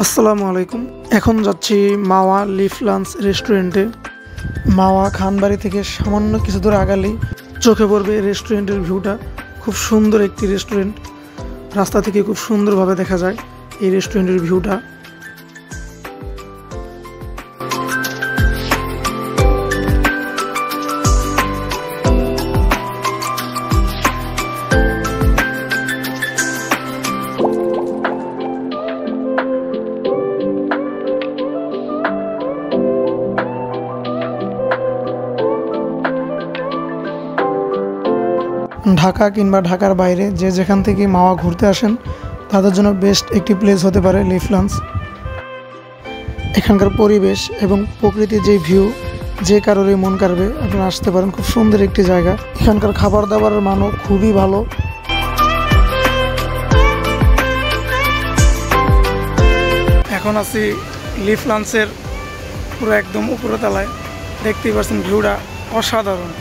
আসসালামু আলাইকুম। এখন যাচ্ছি মাওয়া লিফ লাঞ্চ রেস্টুরেন্টে। মাওয়া খানবাড়ি থেকে সামান্য কিছু দূর আগালেই চোখে পড়বে রেস্টুরেন্টের ভিউটা। খুব সুন্দর একটি রেস্টুরেন্ট, রাস্তা থেকে খুব সুন্দরভাবে দেখা যায় এই রেস্টুরেন্টের ভিউটা। ঢাকা কিংবা ঢাকার বাইরে যে যেখান থেকে মাওয়া ঘুরতে আসেন তাদের জন্য বেস্ট একটি প্লেস হতে পারে লিফ লাঞ্চ। এখানকার পরিবেশ এবং প্রকৃতির যে ভিউ যে কারোরই মন কাড়বে, আপনারা আসতে পারেন। খুব সুন্দর একটি জায়গা। এখানকার খাবার দাবারের মানও খুবই ভালো। এখন আছি লিফ লাঞ্চের পুরো একদম উপরতলায়। দেখতেই পাচ্ছেন ভিউটা অসাধারণ।